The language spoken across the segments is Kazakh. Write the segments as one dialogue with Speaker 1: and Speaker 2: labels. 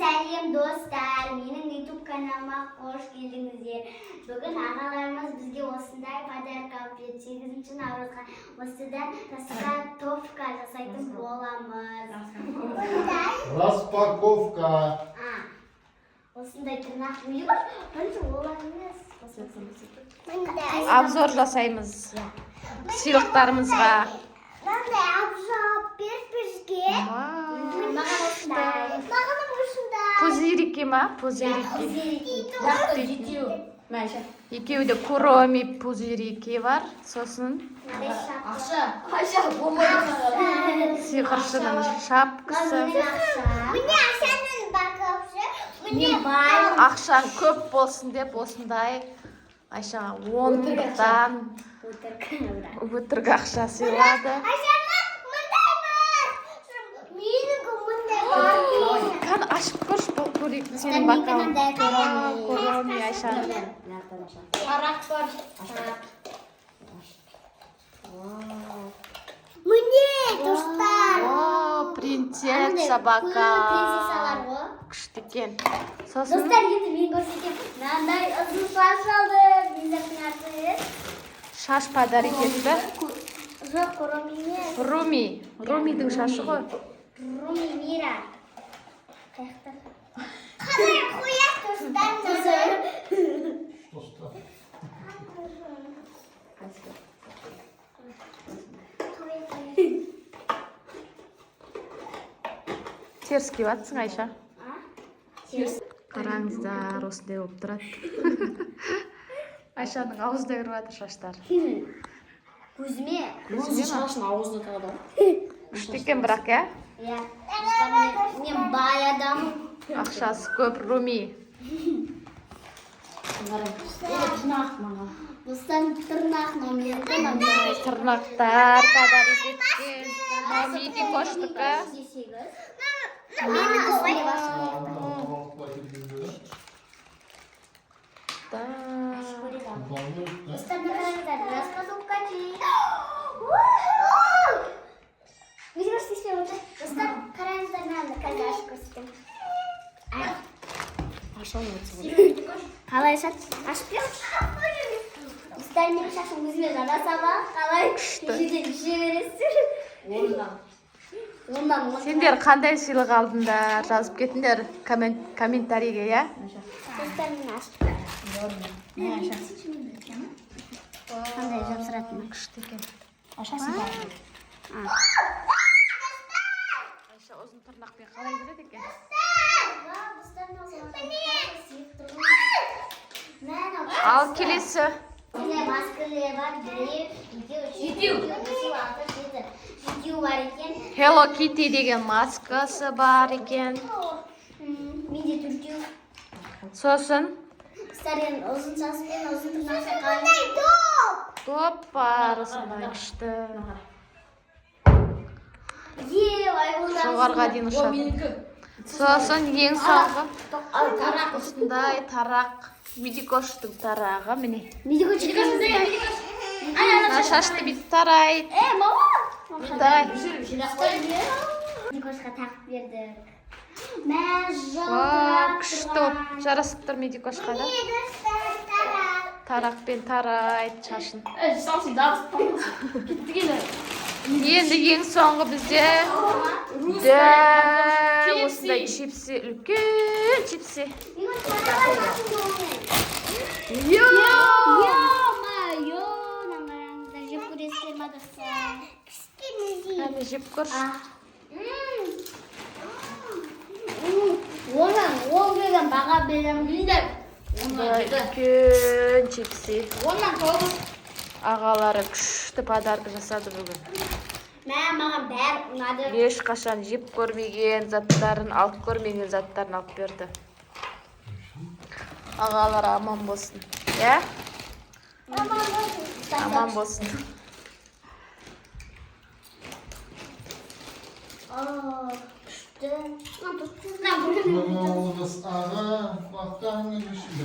Speaker 1: Сәлем достар, менің YouTube каналыма қош келдіңіздер. Бүгін ағаларымыз бізге осындай подарка алып берді. 8 наурызға осыдан распаковка жасайтын боламыз.
Speaker 2: Распаковка.
Speaker 1: Осындай тырнақ миы бар. Бірінші олар емес.
Speaker 3: Обзор жасаймыз сыйлықтарымызға.
Speaker 1: Мынандай обзор беріп бізге. Маған осындай.
Speaker 3: Пузырики ма? Пузырики. Екеуі де куроми пузырики бар. Сосын сиқыршының шапкасы.
Speaker 1: Міне ақшаның бақылшы.
Speaker 3: Ақшаң көп болсын деп осындай Айшаға 10-дықтан өтірік ақша сыйлады. Қан ашып көрші бұл көрейік сенің бақалың. Куроми Айшаның.
Speaker 1: Міне достар.
Speaker 3: Принцесса бақал.
Speaker 1: Принцессалар ғой.
Speaker 3: Күшті екен. Сосын
Speaker 1: Достар, енді мен көрсетем. Мынандай ұзын шаш алды. Бензаптың аты.
Speaker 3: шаш подарок етті.
Speaker 1: Жоқ, Руми емес.
Speaker 3: Румидің шашы ғой.
Speaker 1: Руми Мира. Қаяқта? Қалай қояқ достар?
Speaker 2: Достар.
Speaker 3: Теріс киіп жатсың, Айша. Қараңыздар, осындай болып тұрады. Айшаның ауызда кіріп жатыр шаштар.
Speaker 1: Көзіме.
Speaker 4: Шашын ауызына тағады.
Speaker 3: Күшті екен бірақ, ә?
Speaker 1: Иә. Достар, мен бай адаммын.
Speaker 3: Ақшасы көп Руми.
Speaker 1: Достар, тырнақ номерді.
Speaker 3: Тырнақтар подарок еткен. Мамиді қоштыққа.
Speaker 1: Достар, қараңыздар, распаковка дейді. Видео істеспей отыр. Достар, қараңыздар, мынаны қазір ашып көрсетемін. Қалай шаш? Ашып бер. Достар, менің шашым өзіме жараса ма? Қалай? Ешеден іше бересіздер. Ондан.
Speaker 3: Сендер қандай сыйлық алдыңдар? Жазып кетіңдер комментарийге, иә?
Speaker 1: Достар, мен ашып бер. Қандай жапсыратыны?
Speaker 3: Күшті екен.
Speaker 4: Ашасын бар.
Speaker 3: Айша ұзын тырнақпен қалай жүреді екен? Ал келесі.
Speaker 1: Маскалар бар, жетеу бар екен.
Speaker 3: Hello Kitty деген маскасы бар екен.
Speaker 1: Менде төртеу.
Speaker 3: Сосын
Speaker 1: Старен ұзын шашпен, ұзын тырнақпен қалай?
Speaker 3: топ бар, осындай күшті. Жоғарға дейін ұшады. Сосын ең соңғы осындай тарақ. Медикоштың тарағы, міне. Шашты бүйтіп тарайды.
Speaker 1: Мама!
Speaker 3: Давай.
Speaker 1: Медикошқа тақып бердік.
Speaker 3: Күшті жарасып тұр медикошқа да. Тарақпен тарайды шашын. Енді ең соңғы бізде осындай чипсы, үлкен чипсы.
Speaker 1: Жеп көресіздер ма достар?
Speaker 3: Әлі жеп көрші.
Speaker 1: Онан 10 берген баға беремін дейдер.
Speaker 3: Үлкен чипсы.
Speaker 1: Онан 9.
Speaker 3: Ағалары күшті подарка жасады бүгін.
Speaker 1: Маған бәрі ұнады.
Speaker 3: Ешқашан жеп көрмеген заттарын, алып көрмеген заттарын алып берді. Ағалар аман болсын. Е? Аман болсын.
Speaker 1: Күшті.
Speaker 2: Мамалығыз аға, бақтағының үшілді.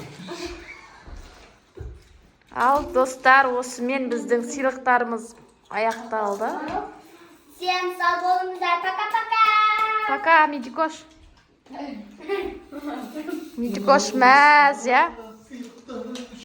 Speaker 3: Ал достар, осымен біздің сыйлықтарымыз аяқталды.
Speaker 1: Всем сау болыңыздар. Пока-пока.
Speaker 3: Пока, Медикош. Midikoş мәз, ya.
Speaker 2: Сыйлықтар.